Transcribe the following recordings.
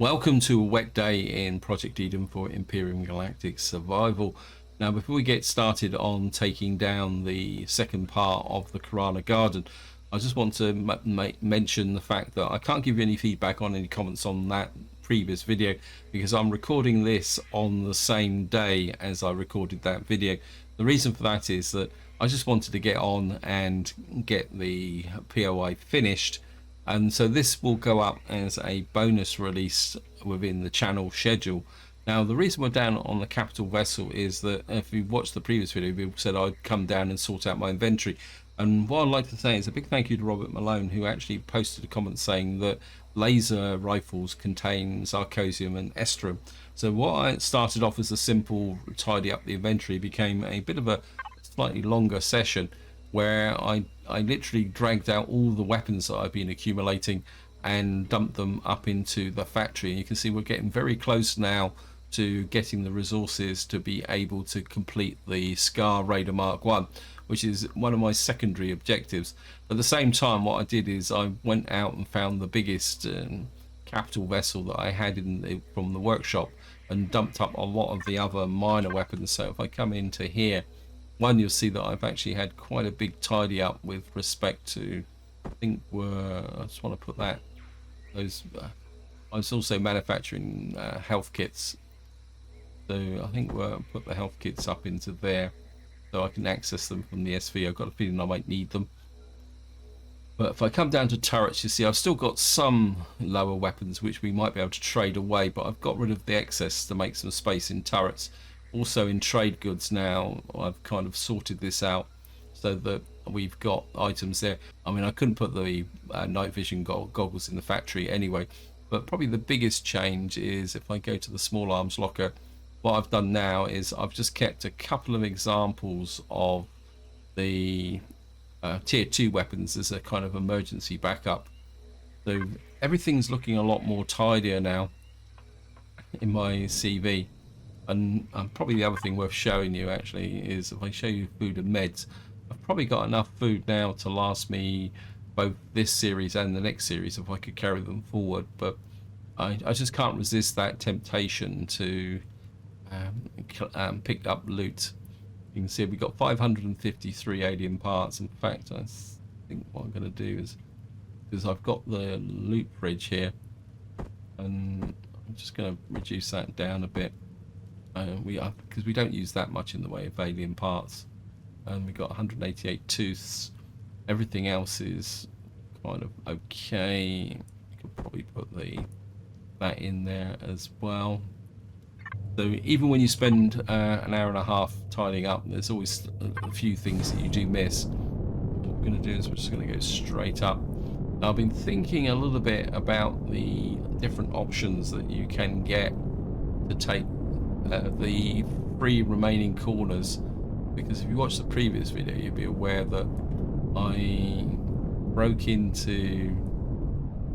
Welcome to a wet day in Project Eden for Empyrion Galactic Survival. Now, before we get started on taking down the second part of the Karana garden, I just want to mention the fact that I can't give you any feedback on any comments on that previous video because I'm recording this on the same day as I recorded that video. The reason for that is that I just wanted to get on and get the POI finished, and so this will go up as a bonus release within the channel schedule. Now, the reason we're down on the capital vessel is that if you watched the previous video, people said I'd come down and sort out my inventory. And what I'd like to say is a big thank you to Robert Malone, who actually posted a comment saying that laser rifles contain zirconium and estrum. So what I started off as a simple tidy up the inventory became a bit of a slightly longer session where I literally dragged out all the weapons that I've been accumulating and dumped them up into the factory. And you can see we're getting very close now to getting the resources to be able to complete the Scar Raider Mark 1, which is one of my secondary objectives. At the same time, what I did is I went out and found the biggest capital vessel that I had from the workshop and dumped up a lot of the other minor weapons. So if I come into here, you'll see that I've actually had quite a big tidy up with respect to, I just want to put that, I was also manufacturing health kits. So I think we'll put the health kits up into there so I can access them from the SV. I've got a feeling I might need them. But if I come down to turrets, you see I've still got some lower weapons which we might be able to trade away, but I've got rid of the excess to make some space in turrets. Also in trade goods now, I've kind of sorted this out so that we've got items there. I mean, I couldn't put the night vision goggles in the factory anyway, but probably the biggest change is if I go to the small arms locker, what I've done now is I've just kept a couple of examples of the tier 2 weapons as a kind of emergency backup. So everything's looking a lot more tidier now in my CV. And probably the other thing worth showing you actually is if I show you food and meds, I've probably got enough food now to last me both this series and the next series if I could carry them forward. But I just can't resist that temptation to pick up loot. You can see we've got 553 alien parts. In fact, I think what I'm going to do is, because I've got the loot fridge here, and I'm just going to reduce that down a bit. Because we don't use that much in the way of alien parts, and we got 188 tooths. Everything else is kind of okay. You could probably put that in there as well. So even when you spend an hour and a half tidying up, there's always a few things that you do miss. What we're going to do is we're just going to go straight up. Now, I've been thinking a little bit about the different options that you can get to take the 3 remaining corners, because if you watch the previous video you'll be aware that I broke into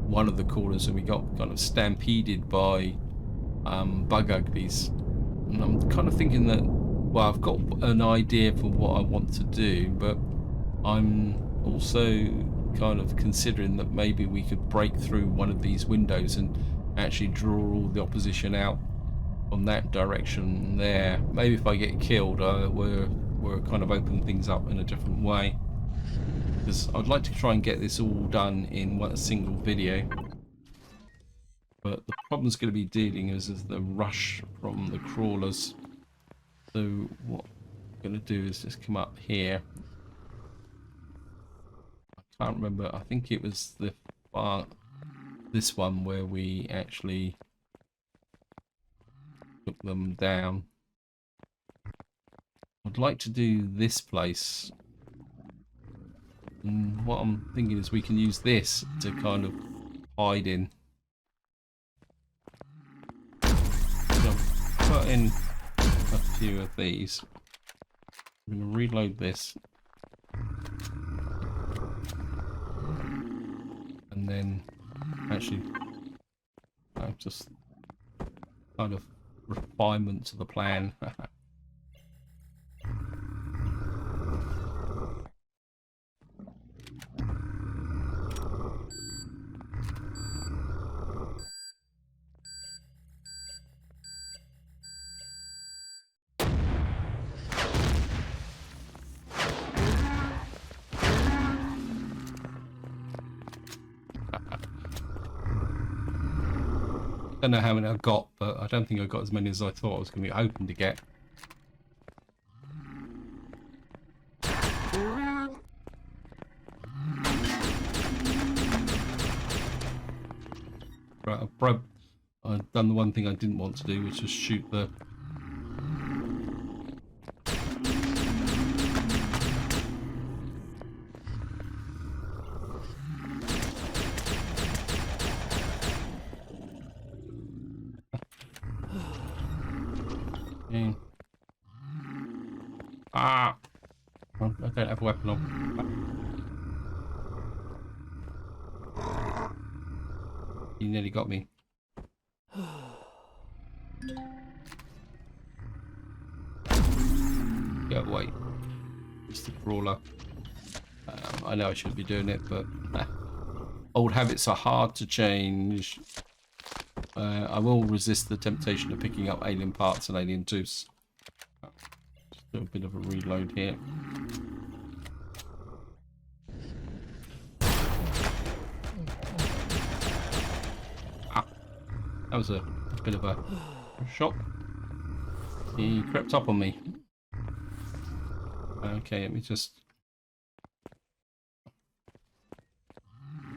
one of the corners and we got kind of stampeded by bug uglies, and I'm kind of thinking that, well, I've got an idea for what I want to do, but I'm also kind of considering that maybe we could break through one of these windows and actually draw all the opposition out on that direction there. Maybe if I get killed, we're kind of open things up in a different way, because I'd like to try and get this all done in one single video. But the problem's going to be dealing is the rush from the crawlers. So what I'm going to do is just come up here. I can't remember. I think it was this one where we actually took them down. I'd like to do this place, and what I'm thinking is we can use this to kind of hide in. So put in a few of these. I'm going to reload this, and then actually just kind of refinement to the plan. Don't know how many I got, but I don't think I got as many as I thought I was going to be hoping to get. Right, I've done the one thing I didn't want to do, which was shoot the... Ah! I don't have a weapon on. You nearly got me. Go away. It's the crawler. I know I shouldn't be doing it, but old habits are hard to change. I will resist the temptation of picking up alien parts and alien tooths. Just do a bit of a reload here. Ah, that was a bit of a shock. He crept up on me. Okay, let me just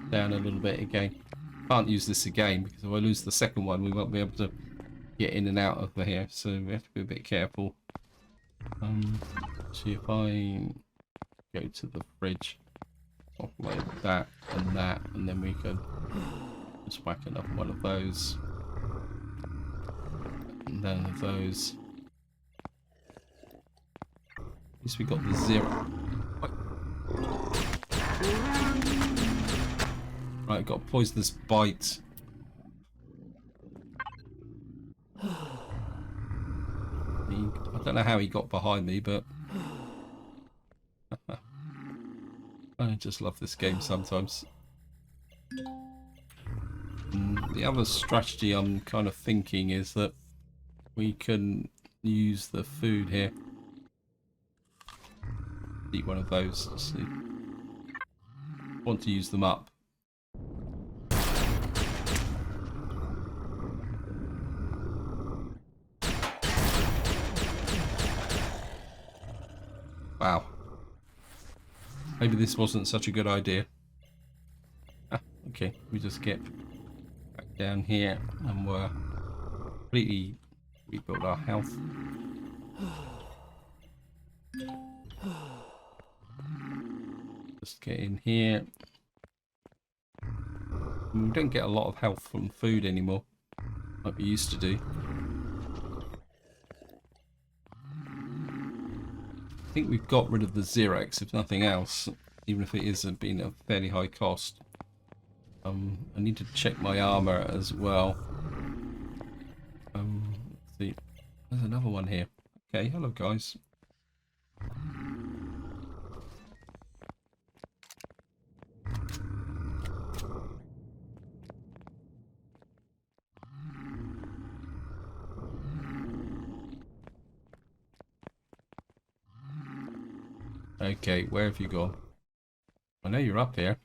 down a little bit again. Can't use this again because if I lose the second one, we won't be able to get in and out of here. So we have to be a bit careful. See if I go to the fridge, offload that, and then we can just whack another one of those, and then of those. At least we got the 0. Right, got a poisonous bite. I don't know how he got behind me, but I just love this game sometimes. The other strategy I'm kind of thinking is that we can use the food here. Eat one of those. See. Want to use them up. Wow. Maybe this wasn't such a good idea. Okay, we just get back down here and we're completely rebuild our health. Just get in here. We don't get a lot of health from food anymore, like we used to do. I think we've got rid of the Xerox, if nothing else, even if it is been a fairly high cost. I need to check my armor as well. Let's see. There's another one here. Okay, hello guys. Okay, where have you gone? I know you're up here.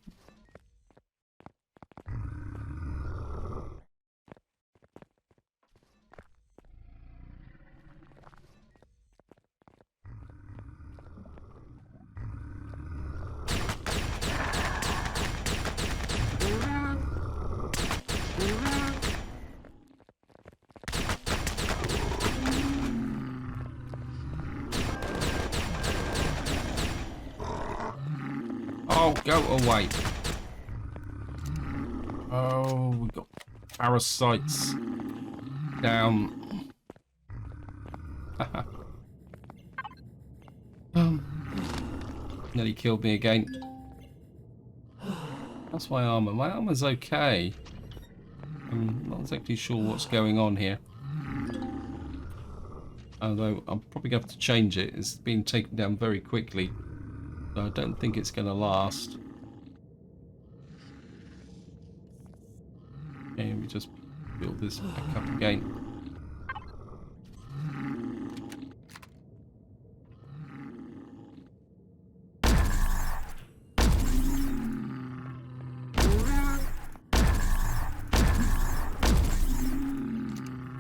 Oh, go away. Oh, we got parasites down. Nearly killed me again. That's my armor. My armor's okay. I'm not exactly sure what's going on here. Although I'm probably going to have to change it. It's been taken down very quickly. So I don't think it's going to last. Okay, we just build this back up again.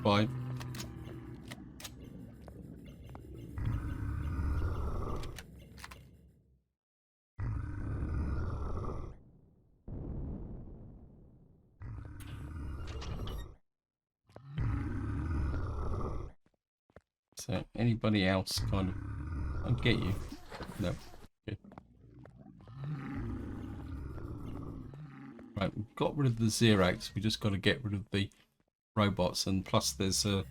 fine. So anybody else kind of... I'll get you. No. Okay. Right, we've got rid of the Xerax. We just got to get rid of the robots, and plus there's a...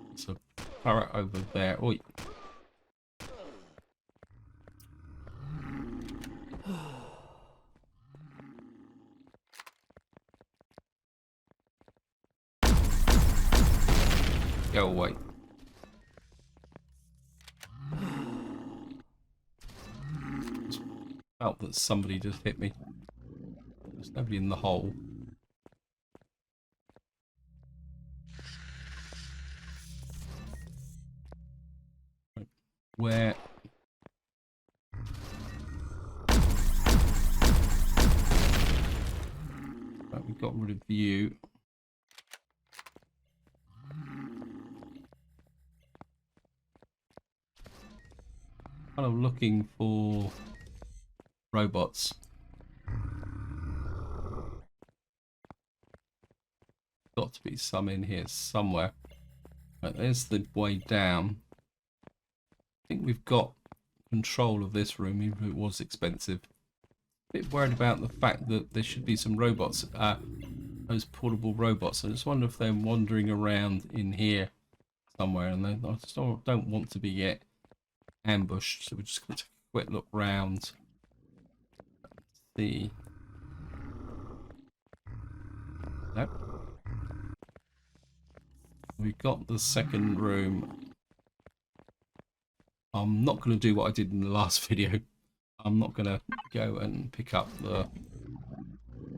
There's a turret over there. Oi. Go away. Just felt that somebody just hit me. There's nobody in the hole. Where? Right, we got rid of you. Kind of looking for robots. Got to be some in here somewhere. Right, there's the way down. I think we've got control of this room, even if it was expensive. A bit worried about the fact that there should be some robots, those portable robots. I just wonder if they're wandering around in here somewhere, and I just don't want to be ambushed. So we're just going to take a quick look round. See. Nope. We've got the second room. I'm not going to do what I did in the last video. I'm not going to go and pick up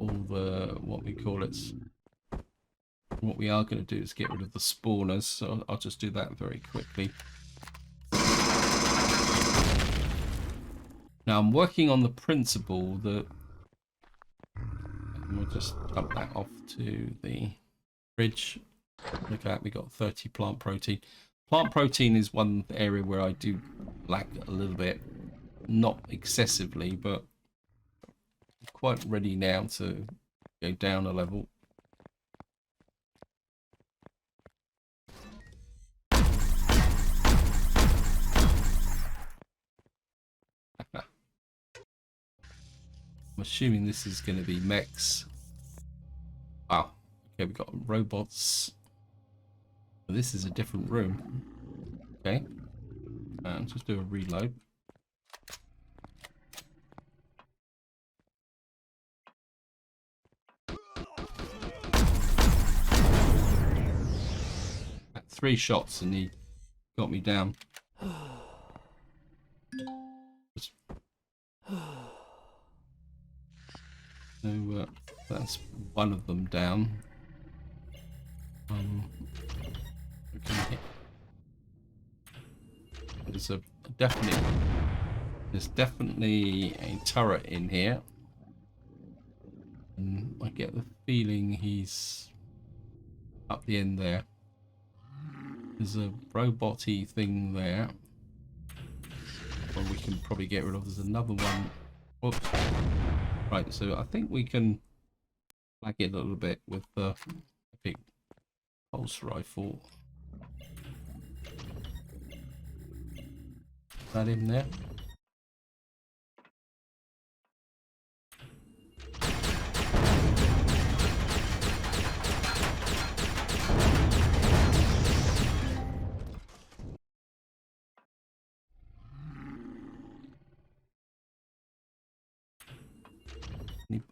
all the what we call it. What we are going to do is get rid of the spawners, so I'll just do that very quickly. Now I'm working on the principle that, and we'll just dump that off to the fridge. Look at that, we got 30 plant protein. Plant protein is one area where I do lack a little bit, not excessively, but I'm quite ready now to go down a level. I'm assuming this is going to be mechs. Wow. Okay, we've got robots. This is a different room. Okay. Just do a reload. At 3 shots and he got me down. So that's one of them down. There's definitely a turret in here, and I get the feeling he's up the end there. There's a robot-y thing there, or we can probably get rid of. There's another one. Oops. Right, so I think we can flag it a little bit with the big pulse rifle. Is that him there?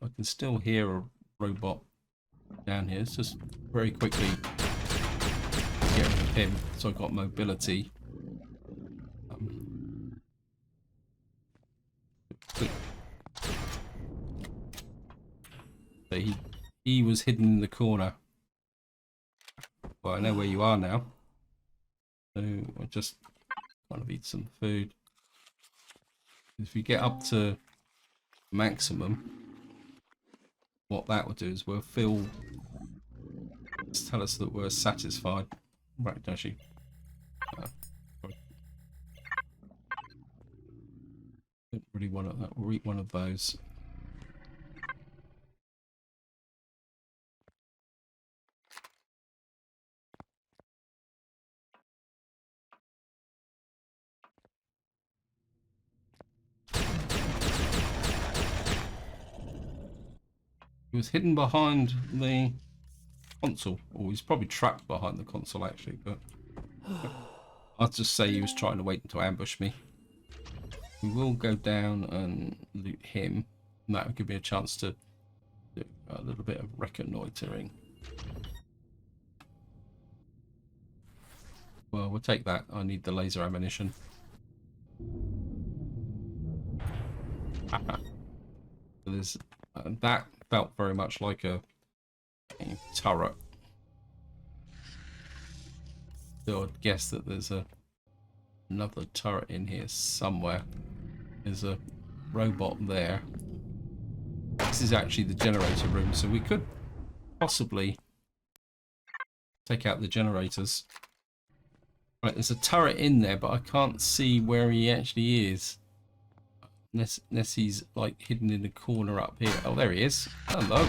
I can still hear a robot down here. Let's just very quickly get rid of him so I've got mobility. So he was hidden in the corner. Well, I know where you are now. So I'll just kind of eat some food. If you get up to maximum, what that will do is we'll feel, tell us that we're satisfied. Right, don't you? Don't really want that. We'll eat one of those. He was hidden behind the console, or he's probably trapped behind the console actually, but I'll just say he was trying to wait to ambush me. We will go down and loot him, and that will give me a chance to do a little bit of reconnoitering. Well, we'll take that. I need the laser ammunition. There's that felt very much like a turret. So I'd guess that there's another turret in here somewhere. There's a robot there. This is actually the generator room, so we could possibly take out the generators. Right, there's a turret in there, but I can't see where he actually is. Unless he's like hidden in a corner up here. Oh, there he is. Hello.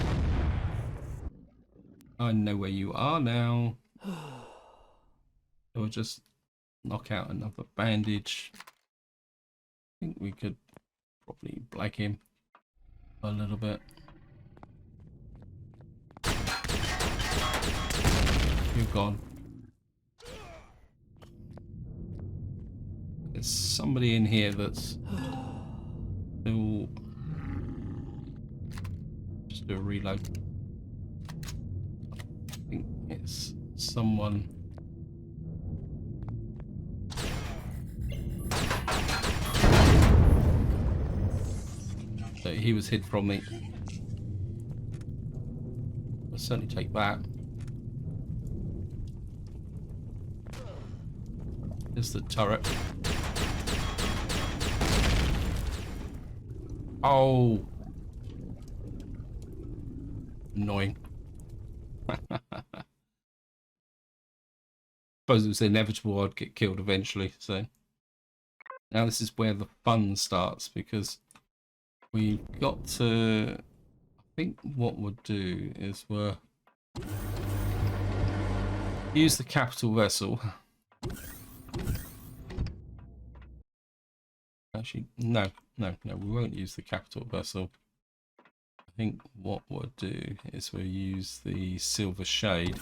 I know where you are now. We'll just knock out another bandage. I think we could probably black him a little bit. You're gone. There's somebody in here that's still... Just do a reload. I think it's someone... So he was hid from me. I'll certainly take that. There's the turret. Oh, annoying. Suppose it was inevitable I'd get killed eventually. So now this is where the fun starts, because we've got to... I think what we'll do is we'll use the capital vessel. Actually, no, we won't use the capital vessel. I think what we'll do is we'll use the silver shade.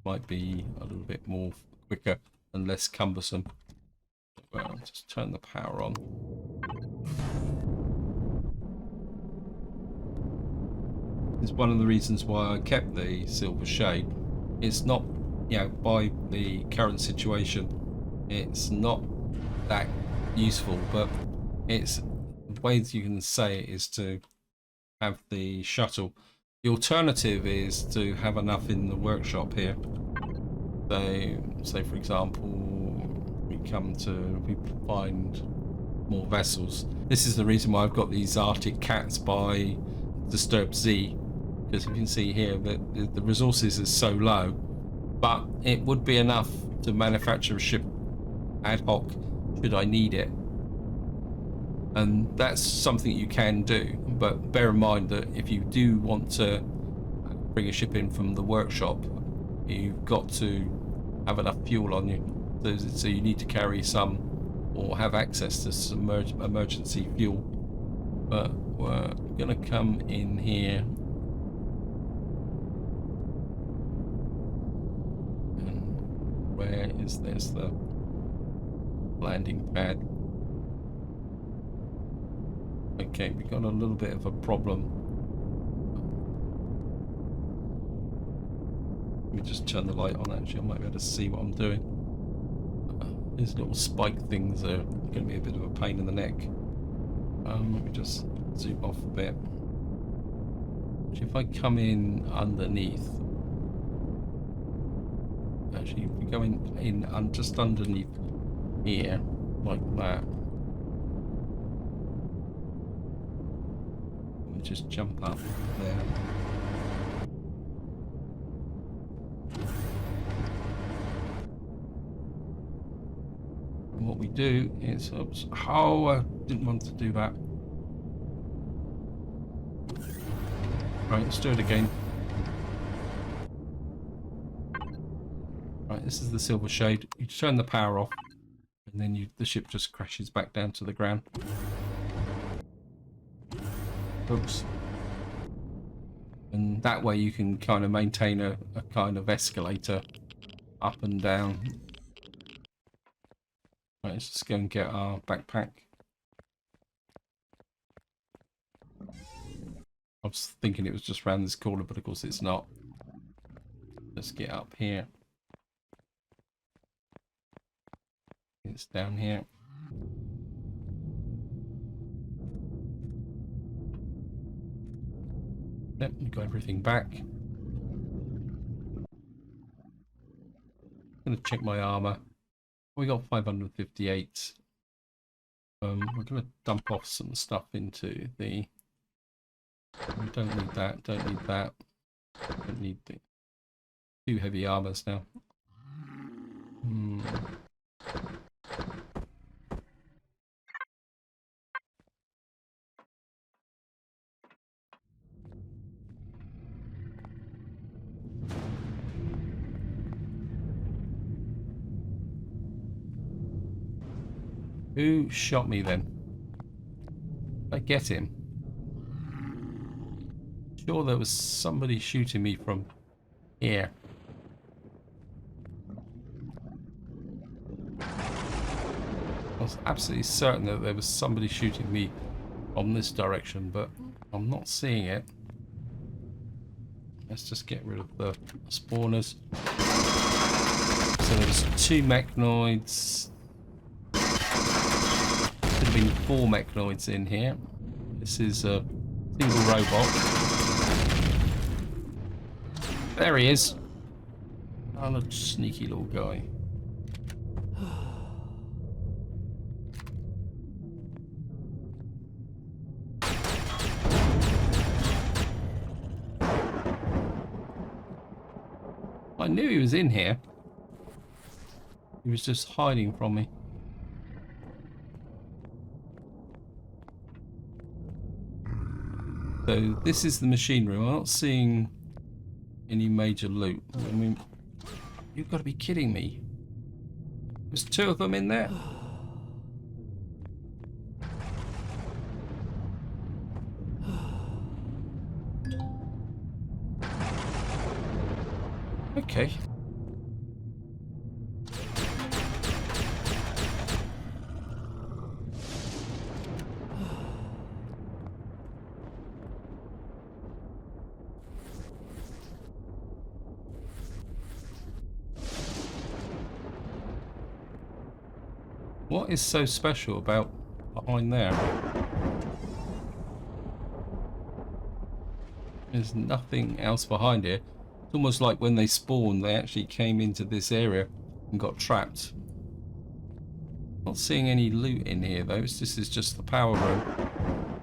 Might be a little bit more quicker and less cumbersome. Well, just turn the power on. It's one of the reasons why I kept the silver shade. It's not, you know, by the current situation, it's not that useful, but it's the way that you can say it is to have the shuttle. The alternative is to have enough in the workshop here. So, say for example, we find more vessels. This is the reason why I've got these Arctic cats by Disturbed Z. Because you can see here that the resources are so low, but it would be enough to manufacture a ship ad hoc should I need it, and that's something you can do. But bear in mind that if you do want to bring a ship in from the workshop, you've got to have enough fuel on you, so you need to carry some or have access to some emergency fuel. But we're gonna come in here. Where is this? The landing pad. Okay, we got a little bit of a problem. Let me just turn the light on. Actually, I might be able to see what I'm doing. These little spike things are going to be a bit of a pain in the neck. Let me just zoom off a bit. Actually, if I come in underneath. Actually, if we go in just underneath here, like that. We just jump up there. And what we do is, oops, oh, I didn't want to do that. Right, let's do it again. Right, this is the silver shade. You turn the power off, and then the ship just crashes back down to the ground. Oops. And that way you can kind of maintain a kind of escalator up and down. Right, let's just go and get our backpack. I was thinking it was just around this corner, but of course it's not. Let's get up here. It's down here. Yep, we got everything back. I'm gonna check my armor. We got 558. We're gonna dump off some stuff into the. We don't need that. Don't need that. Don't need the 2 heavy armors now. Who shot me then? Did I get him? Sure, there was somebody shooting me from here. I was absolutely certain that there was somebody shooting me from this direction, but I'm not seeing it. Let's just get rid of the spawners. So there was 2 mechanoids. Could have been 4 mechanoids in here. This is a single robot. There he is. Oh, a sneaky little guy. I knew he was in here. He was just hiding from me. So this is the machine room. I'm not seeing any major loot. I mean, you've got to be kidding me. There's 2 of them in there. Okay. What is so special about behind there? There's nothing else behind here. It's almost like when they spawned, they actually came into this area and got trapped. Not seeing any loot in here though. This is just the power room.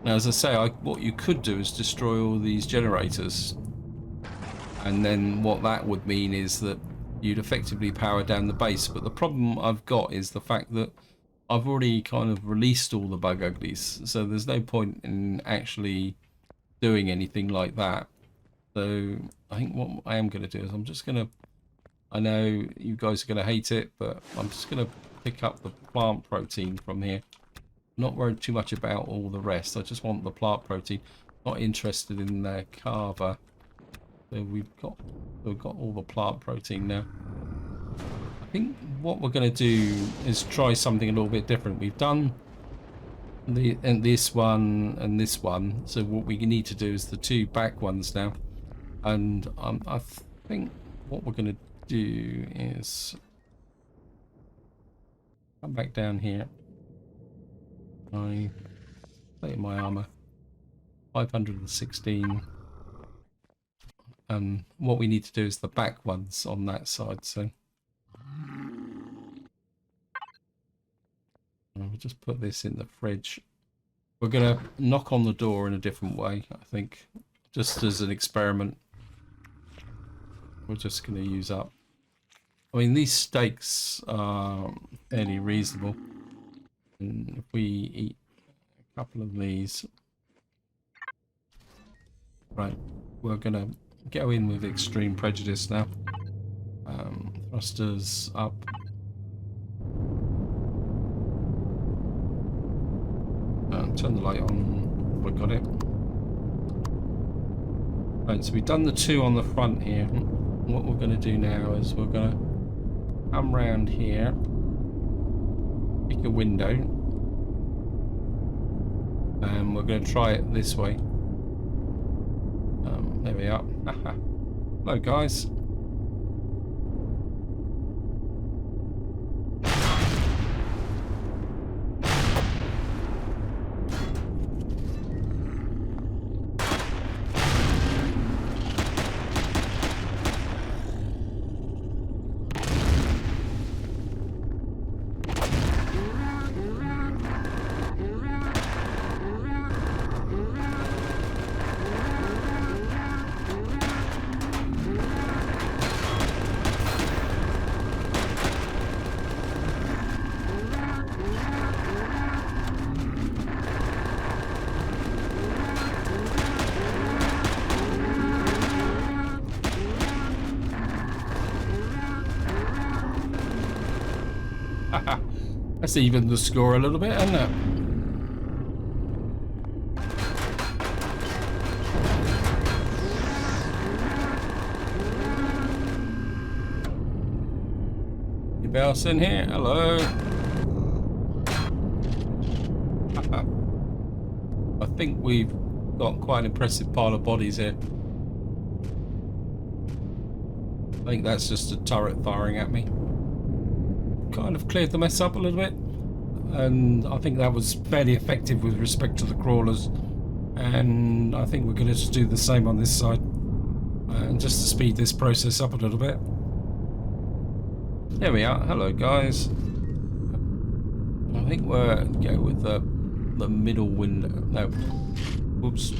Now, as I say, what you could do is destroy all these generators, and then what that would mean is that you'd effectively power down the base. But the problem I've got is the fact that I've already kind of released all the bug uglies, so there's no point in actually doing anything like that. So I think what I am going to do is I'm just going to, I know you guys are going to hate it, but I'm just going to pick up the plant protein from here. Not worried too much about all the rest. I just want the plant protein. Not interested in the carver. So we've got all the plant protein now. I think what we're going to do is try something a little bit different. We've done this one and this one, so what we need to do is the 2 back ones now. And I think what we're going to do is come back down here. I plate my armor 516. What we need to do is the back ones on that side. So I'll just put this in the fridge. We're going to knock on the door in a different way, I think, just as an experiment. We're just going to use up. I mean, these steaks are fairly reasonable. And if we eat a couple of these... Right, we're going to go in with extreme prejudice now. Thrusters up. Turn the light on. I got it. Right, so we've done the two on the front here. What we're going to do now is we're going to come round here, pick a window, and we're going to try it this way. There we are. Hello, guys. That's even the score a little bit, isn't it? Anybody else in here? Hello. I think we've got quite an impressive pile of bodies here. I think that's just a turret firing at me. Kind of cleared the mess up a little bit, and I think that was fairly effective with respect to the crawlers, and I think we're going to just do the same on this side, and just to speed this process up a little bit. There we are. Hello, guys. I think we're going to go with the middle window. No, whoops.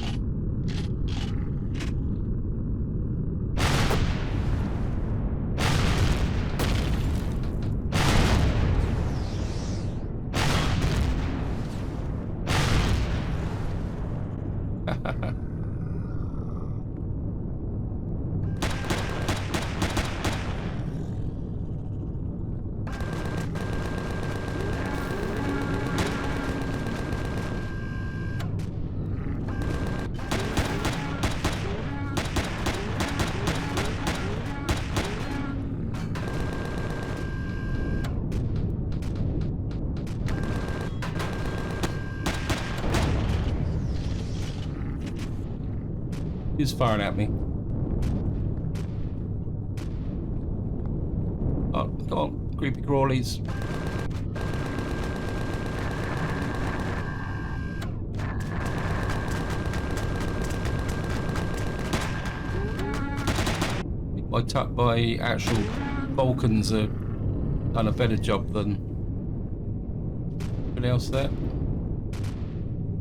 He's firing at me. Oh, come on, creepy crawlies. My actual Vulcans have done a better job than anybody else there.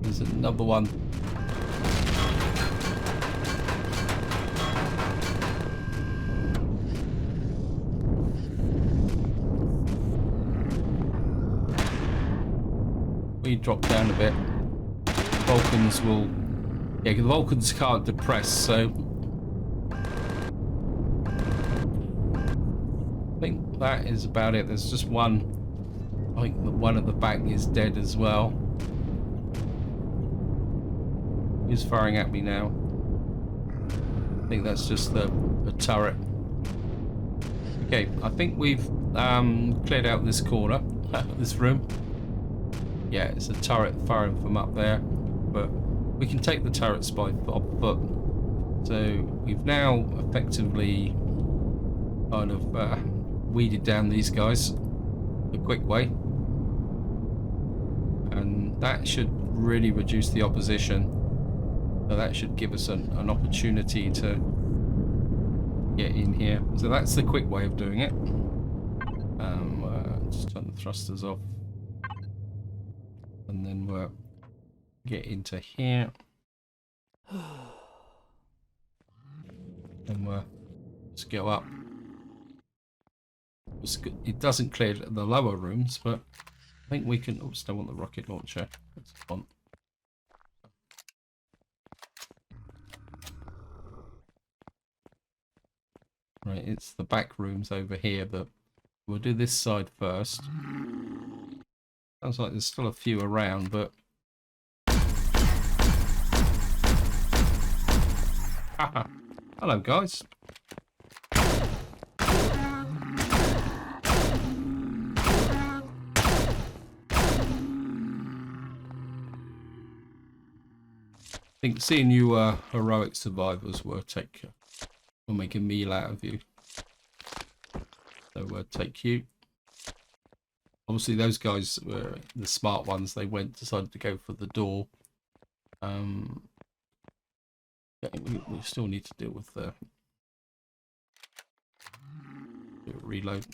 There's another one. We drop down a bit. Vulcans will... Yeah, the Vulcans can't depress, so... I think that is about it. There's just one. I think the one at the back is dead as well. He's firing at me now. I think that's just the turret. Okay, I think we've cleared out this corner, this room. Yeah, it's a turret firing from up there, but we can take the turrets by foot. So we've now effectively kind of weeded down these guys the quick way, and that should really reduce the opposition. So that should give us an opportunity to get in here. So that's the quick way of doing it. Just turn the thrusters off. and then we'll get into here, and we'll just go up. It doesn't clear the lower rooms, but I think we can. Oops, don't want the rocket launcher. That's fun. Right, it's the back rooms over here, but we'll do this side first. Sounds like there's still a few around, but hello guys. I think seeing you heroic survivors will make a meal out of you. So we'll take you. Obviously those guys were the smart ones. They decided to go for the door. We still need to deal with the reload.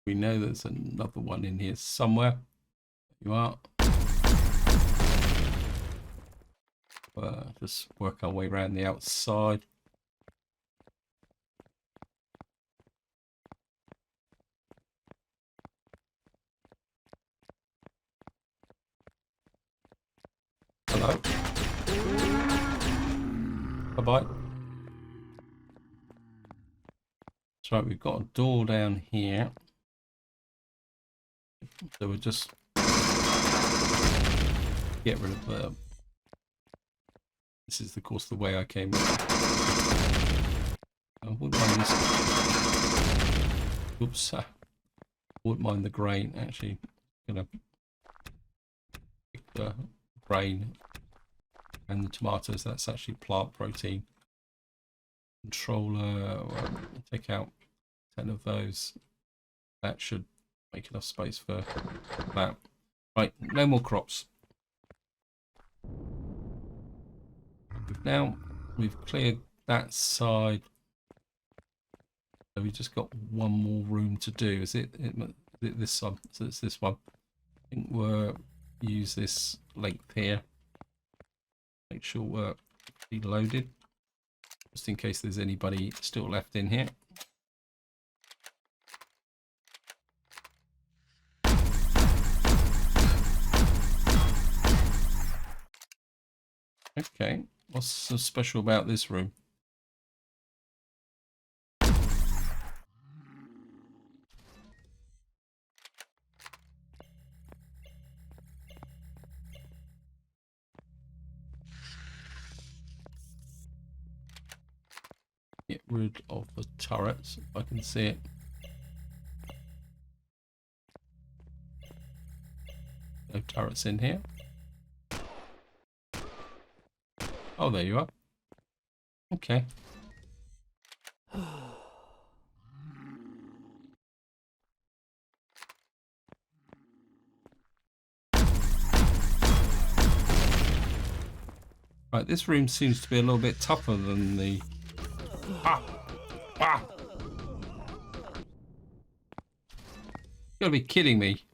We know there's another one in here somewhere. There you are. Just work our way around the outside. Hello. Bye-bye. That's right, we've got a door down here. So we'll just get rid of the... This is, of course, the way I came in. I wouldn't mind this. Oops. I wouldn't mind the grain, actually. Gonna pick the grain and the tomatoes. That's actually plant protein. Controller, well, take out 10 of those. That should make enough space for that. Right, no more crops. Now we've cleared that side, so we've just got one more room to do. Is it this one? So it's this one. I think we'll use this length here. Make sure we're reloaded, just in case there's anybody still left in here. Okay, what's so special about this room? Get rid of the turrets if I can see it. No turrets in here. Oh, there you are. Okay. Right, this room seems to be a little bit tougher than the... You gotta be kidding me.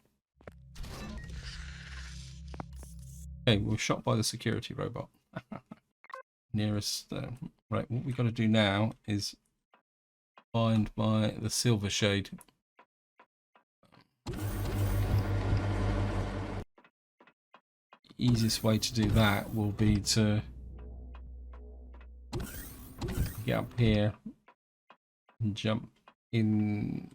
Okay, we're shot by the security robot. Nearest... right, what we got to do now is find the silver shade. Easiest way to do that will be to get up here and jump in.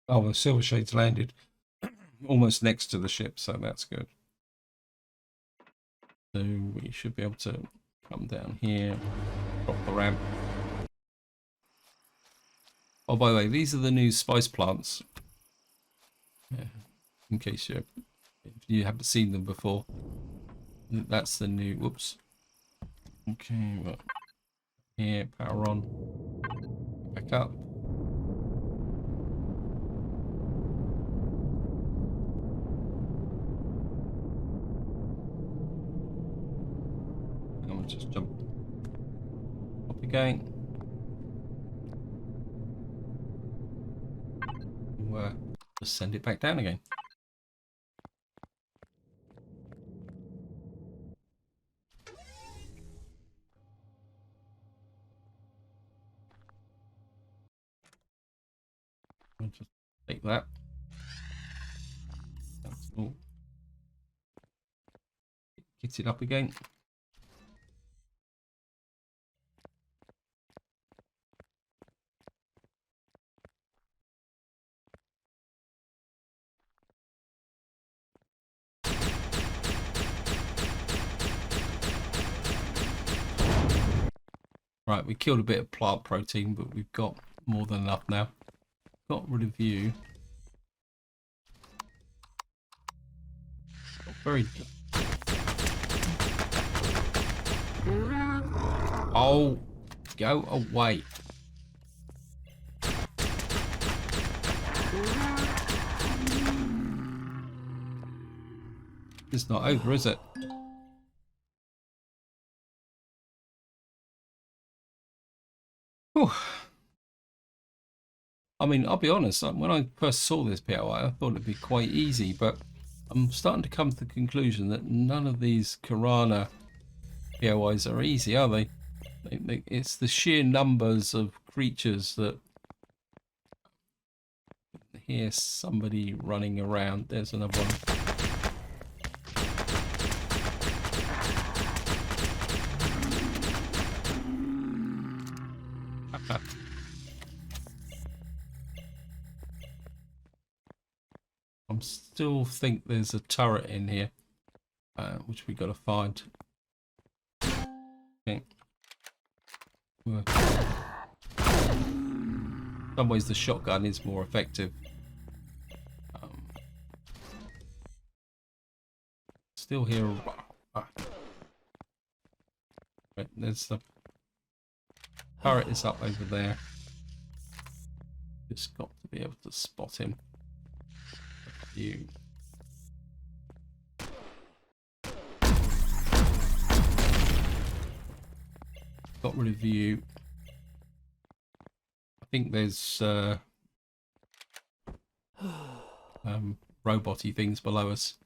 Oh, the silver shade's landed almost next to the ship, so that's good. So we should be able to come down here, drop the ramp. Oh, by the way, these are the new spice plants. Yeah, in case you haven't seen them before. That's the new... Whoops. Okay, well, here, power on. Back up. just jump up again. We'll just send it back down again. I'll just take that. That's all. Get it up again. Right, we killed a bit of plant protein, but we've got more than enough now. Got rid of you. Got very... Oh, go away. It's not over, is it? Whew. I mean, I'll be honest, when I first saw this POI, I thought it'd be quite easy, but I'm starting to come to the conclusion that none of these Karana POIs are easy, are they? It's the sheer numbers of creatures that... Here's somebody running around. There's another one. I still think there's a turret in here, which we got to find. Okay. In some ways, the shotgun is more effective. Still here. Right, there's the turret is up over there. Just got to be able to spot him. You. Got rid of you. I think there's robot-y things below us.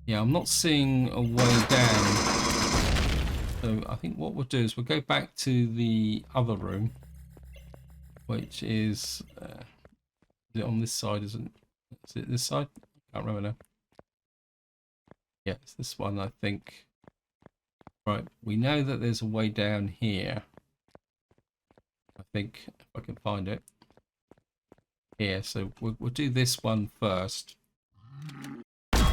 Yeah, I'm not seeing a way down. So I think what we'll do is we'll go back to the other room, which is it on this side, isn't it? Is it this side? I can't remember now. Yeah, it's this one, I think. Right, we know that there's a way down here. I think, if I can find it. Here, so we'll do this one first. I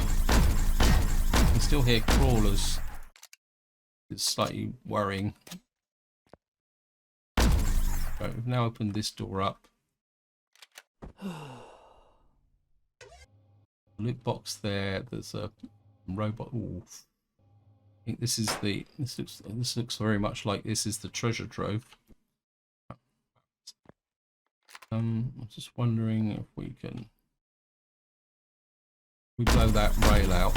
can still hear crawlers. It's slightly worrying. Right, we've now opened this door up. Loot box there. There's a robot. Ooh. I think this is the. This looks very much like this is the treasure trove. I'm just wondering if we can. We blow that rail out.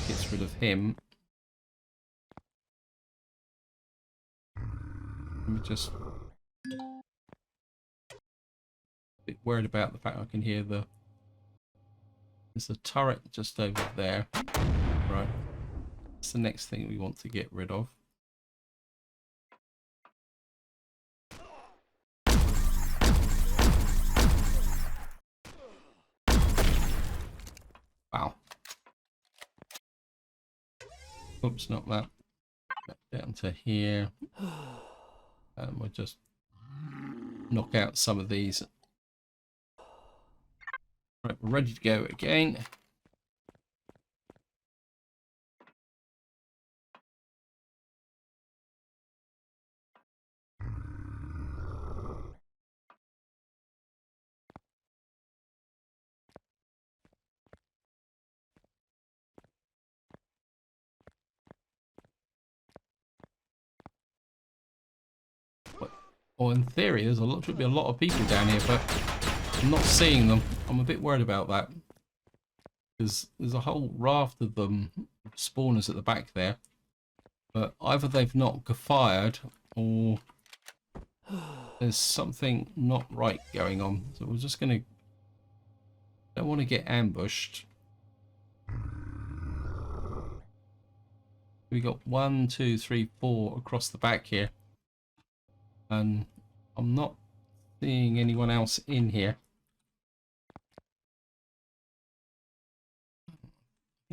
Gets rid of him. Let me just. A bit worried about the fact I can hear the. There's a turret just over there. Right. That's the next thing we want to get rid of. Wow. Oops, not that. Back down to here. And we'll just knock out some of these. Right, we're ready to go again. Well, in theory, there's should be a lot of people down here, but I'm not seeing them. I'm a bit worried about that. There's a whole raft of them, spawners at the back there, but either they've not fired or there's something not right going on. So we're just gonna, don't want to get ambushed. We got 1, 2, 3, 4 across the back here, and I'm not seeing anyone else in here. I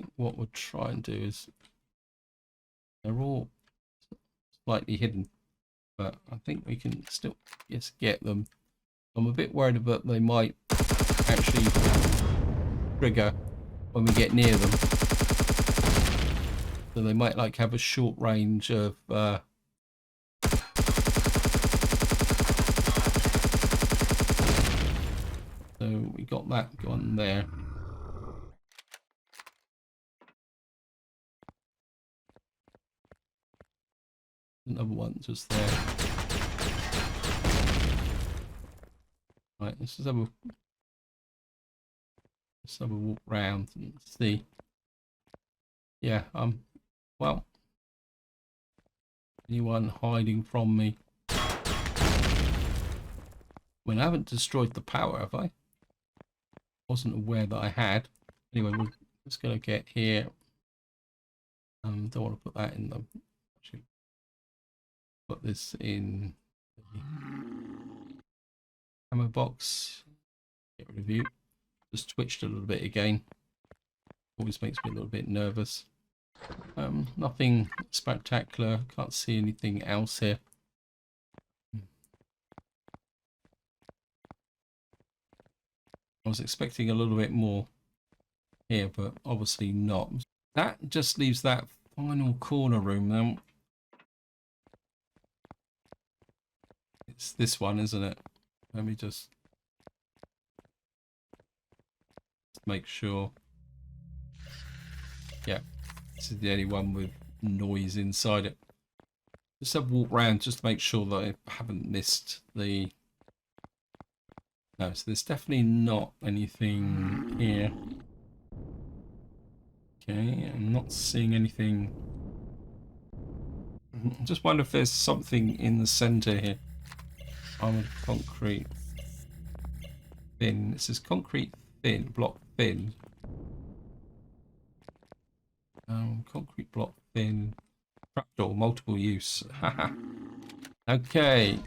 think what we'll try and do is, they're all slightly hidden, but I think we can still just get them. I'm a bit worried about they might actually trigger when we get near them. So they might like have a short range of so we got that gone there. Another one just there. Right, let's just have a walk round and see. Yeah, well, anyone hiding from me? I mean, I haven't destroyed the power, have I? Wasn't aware that I had. Anyway, we're just gonna get here. Don't want to put that in the. Actually, put this in the ammo box. Get rid of you. Just twitched a little bit again. Always makes me a little bit nervous. Nothing spectacular. Can't see anything else here. I was expecting a little bit more here, but obviously not. That just leaves that final corner room now. It's this one, isn't it? Let me just make sure. Yeah, this is the only one with noise inside it. Just have a walk around just to make sure that I haven't missed the... No, so there's definitely not anything here. Okay, I'm not seeing anything. I just wonder if there's something in the center here. Armored concrete thin. This is concrete thin, block thin. Concrete block thin. Trapdoor, multiple use. Okay.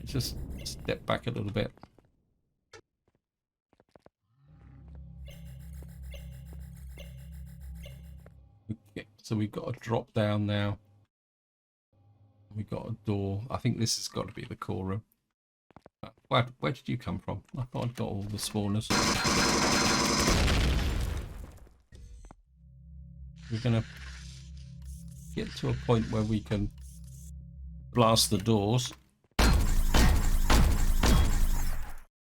Just step back a little bit. Okay, so we've got a drop down now. We've got a door. I think this has got to be the core room. Where did you come from? I thought I'd got all the spawners. We're going to get to a point where we can blast the doors.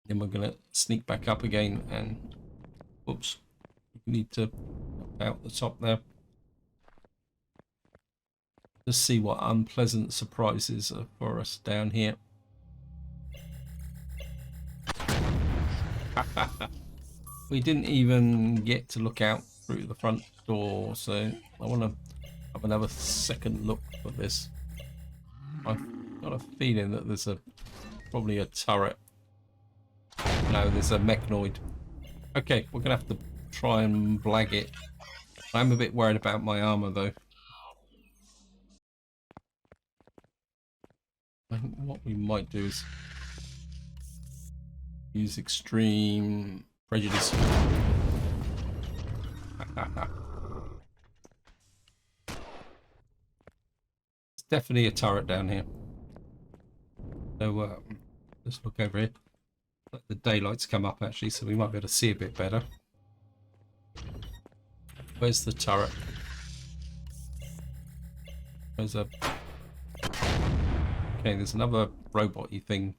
Then we're going to sneak back up again and... Whoops. We need to up out the top there. Just see what unpleasant surprises are for us down here. We didn't even get to look out through the front door, so I want to have another second look for this. I've got a feeling that there's probably a turret. No, there's a mechanoid. Okay, we're gonna have to try and blag it. I'm a bit worried about my armor though. I think what we might do is use extreme prejudice. It's definitely a turret down here. So let's look over here. Let the daylights come up actually, so we might be able to see a bit better. Where's the turret? There's a... Okay, there's another robot-y thing.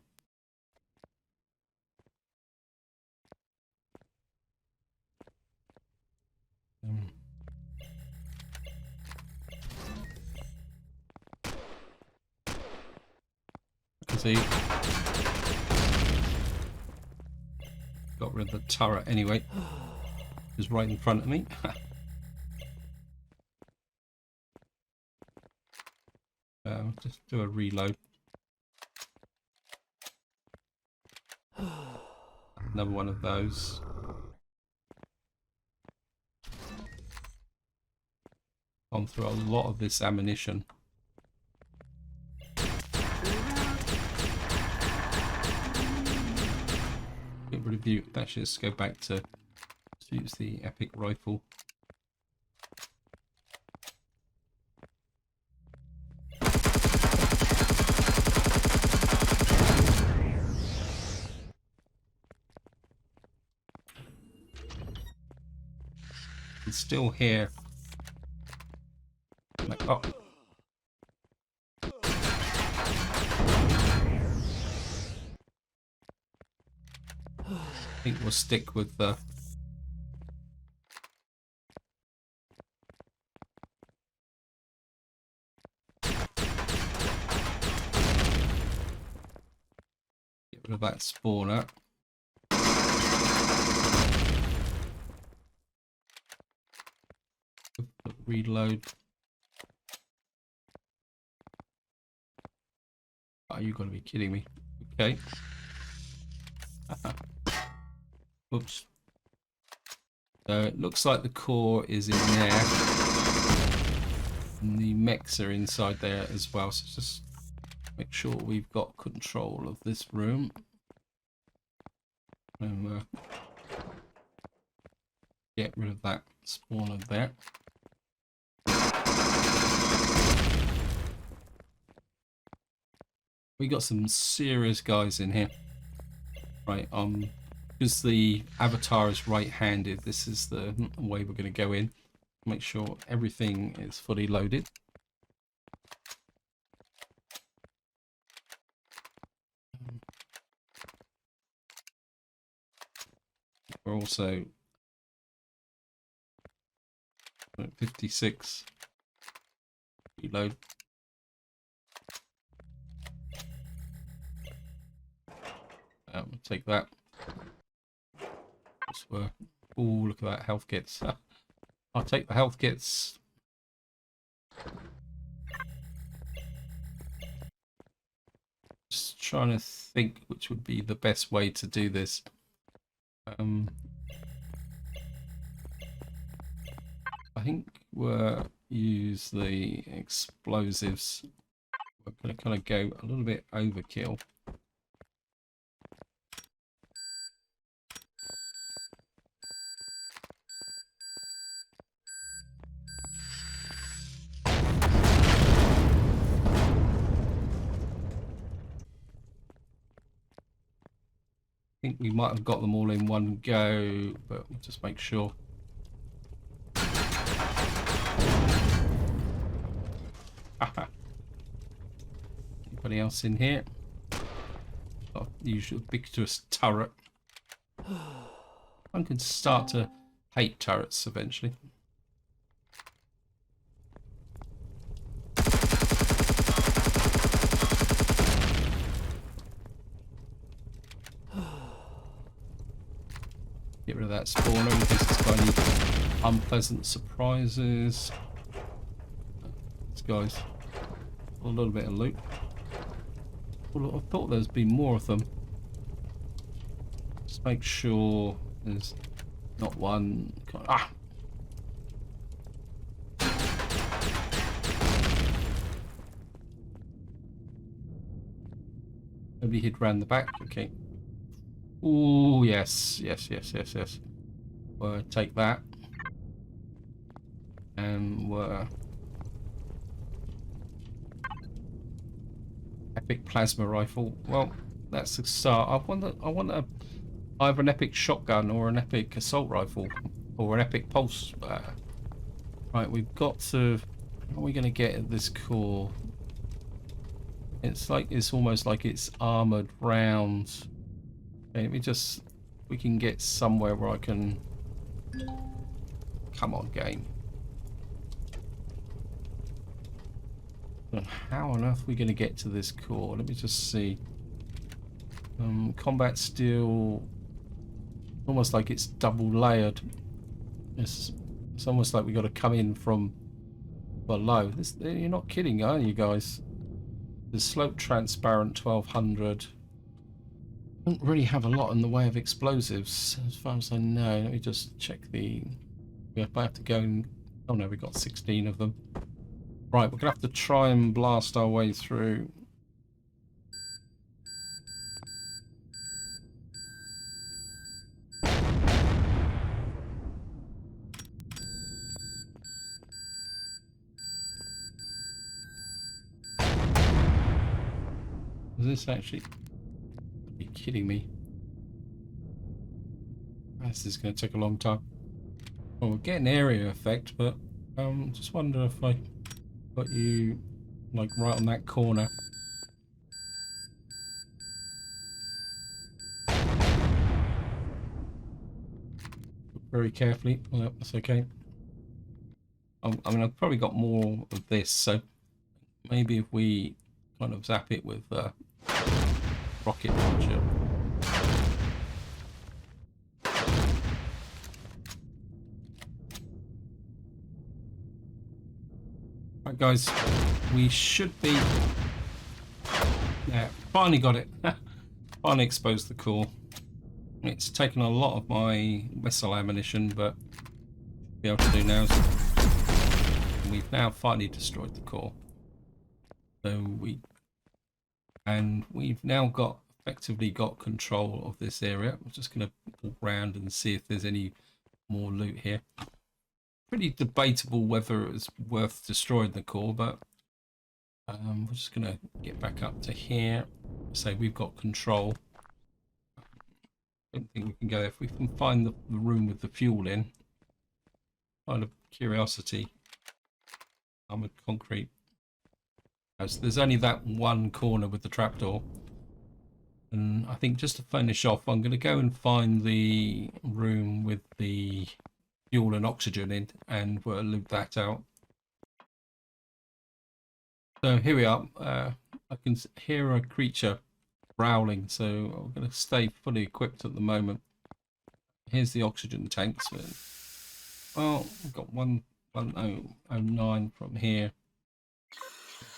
I can see. Got rid of the turret anyway. It was right in front of me. Just do a reload. Another one of those. Gone through a lot of this ammunition. Get rid of you. Actually, let's go back to use the epic rifle. It's still here. Like, oh. I think we'll stick with the get rid of that spawner. Reload. Oh, you gotta be kidding me. Okay. Oops. So it looks like the core is in there. And the mechs are inside there as well. So just make sure we've got control of this room. And get rid of that spawner there. We got some serious guys in here. Right, because the avatar is right-handed, this is the way we're going to go in. Make sure everything is fully loaded. We're also at 56. Reload. Take that. Oh, look at that, health kits. I'll take the health kits. Just trying to think which would be the best way to do this. I think we'll use the explosives. We're going to kind of go a little bit overkill. I think we might have got them all in one go, but we'll just make sure. Anybody else in here? Oh, usual ubiquitous turret. One can start to hate turrets eventually. Get rid of that spawner in case it's got any unpleasant surprises. This guy's a little bit of loot. Well, I thought there's been more of them. Just make sure there's not one. Ah! Nobody hid round the back. Okay. Oh yes, yes. We'll take that, and we're epic plasma rifle. Well, that's a start. I want either an epic shotgun or an epic assault rifle or an epic pulse. Right, we've got to. How are we going to get at this core? It's almost like it's armored round. Okay, let me just. We can get somewhere where I can. Come on, game. How on earth are we going to get to this core? Let me just see. Combat steel. almost like it's double layered. It's almost like we got to come in from below. You're not kidding, are you guys? The slope transparent 1200. Don't really have a lot in the way of explosives, as far as I know. Let me just check the... We have to go and... Oh no, we got 16 of them. Right, we're gonna have to try and blast our way through. Is this actually... Are you kidding me? This is going to take a long time. Well, we'll get an area effect, but just wonder if I got you like right on that corner. Very carefully. Well, that's okay. I mean, I've probably got more of this, so maybe if we kind of zap it with rocket launcher. Right, guys, we should be... Yeah, finally got it. Finally exposed the core. It's taken a lot of my missile ammunition, but be able to do now is we've now finally destroyed the core. So we've now effectively got control of this area. I'm just going to walk around and see if there's any more loot here. Pretty debatable whether it was worth destroying the core, but we're just going to get back up to here. Say we've got control. I don't think we can go there. If we can find the room with the fuel in. Kind of curiosity. Armored concrete. So there's only that one corner with the trapdoor. And I think just to finish off, I'm going to go and find the room with the fuel and oxygen in, and we'll loot that out. So here we are. I can hear a creature growling, so I'm going to stay fully equipped at the moment. Here's the oxygen tanks. Well, we've got 1009 from here.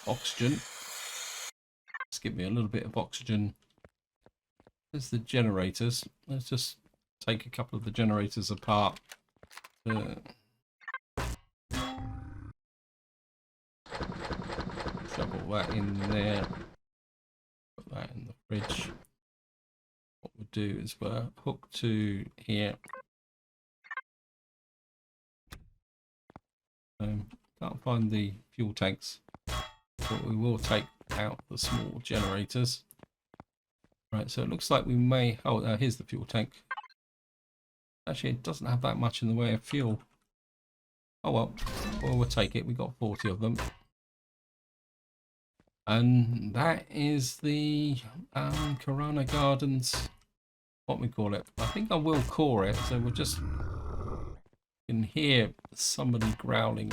Oxygen. Let's give me a little bit of oxygen. There's the generators. Let's just take a couple of the generators apart. Shovel that in there. Put that in the fridge. What we'll do is we'll hook to here. Can't find the fuel tanks, but we will take out the small generators. Right, so it looks like we may... Oh, here's the fuel tank. Actually, it doesn't have that much in the way of fuel. Oh well, we'll take it. We got 40 of them. And that is the Karana Gardens, what we call it. I think I will core it, so we'll just... You can hear somebody growling.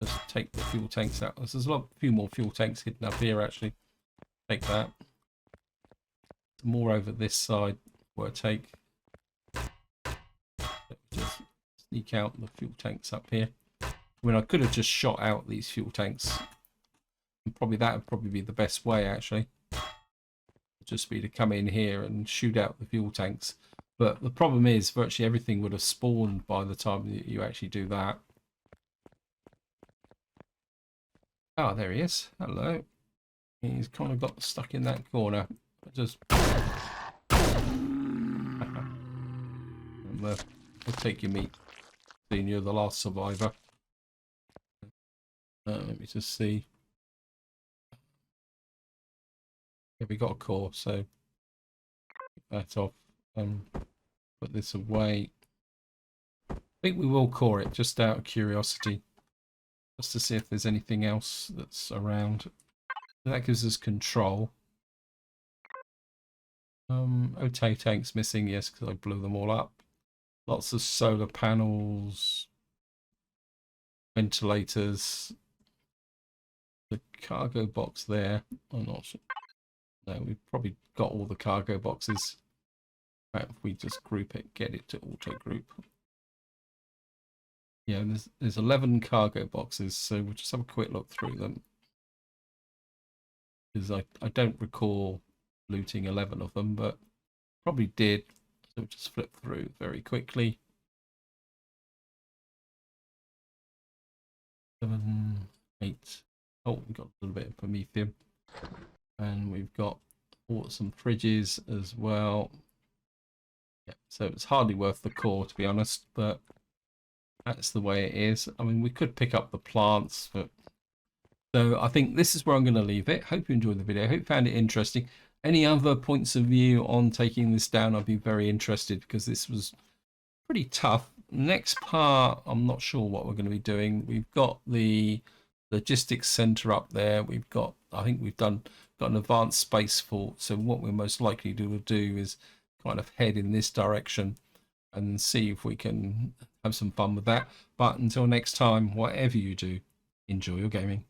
Just take the fuel tanks out. There's a few more fuel tanks hidden up here, actually. Take that. More over this side where I take. Just sneak out the fuel tanks up here. I mean, I could have just shot out these fuel tanks. And probably that would probably be the best way, actually. Just be to come in here and shoot out the fuel tanks. But the problem is virtually everything would have spawned by the time you actually do that. Oh, there he is. Hello. He's kind of got stuck in that corner. Just... We'll take your meat. Seeing you're the last survivor. Let me just see. Yeah, we got a core, so get that off. Put this away. I think we will core it just out of curiosity, just to see if there's anything else that's around. That gives us control. OTA tanks missing, yes, because I blew them all up. Lots of solar panels, ventilators. The cargo box there. I'm not sure. No, we've probably got all the cargo boxes. Right, if we just group it, get it to auto group. Yeah, there's 11 cargo boxes, so we'll just have a quick look through them. Because I don't recall looting 11 of them, but probably did. So we'll just flip through very quickly. 7, 8. Oh, we've got a little bit of Promethium. And we've got some fridges as well. Yeah, so it's hardly worth the core, to be honest, but that's the way it is. I mean, we could pick up the plants, but so I think this is where I'm going to leave it. Hope you enjoyed the video. Hope you found it interesting. Any other points of view on taking this down, I'd be very interested, because this was pretty tough. Next part, I'm not sure what we're going to be doing. We've got the logistics center up there. We've got, I think we've got an advanced spaceport. So what we're most likely to do is kind of head in this direction and see if we can have some fun with that. But until next time, whatever you do, enjoy your gaming.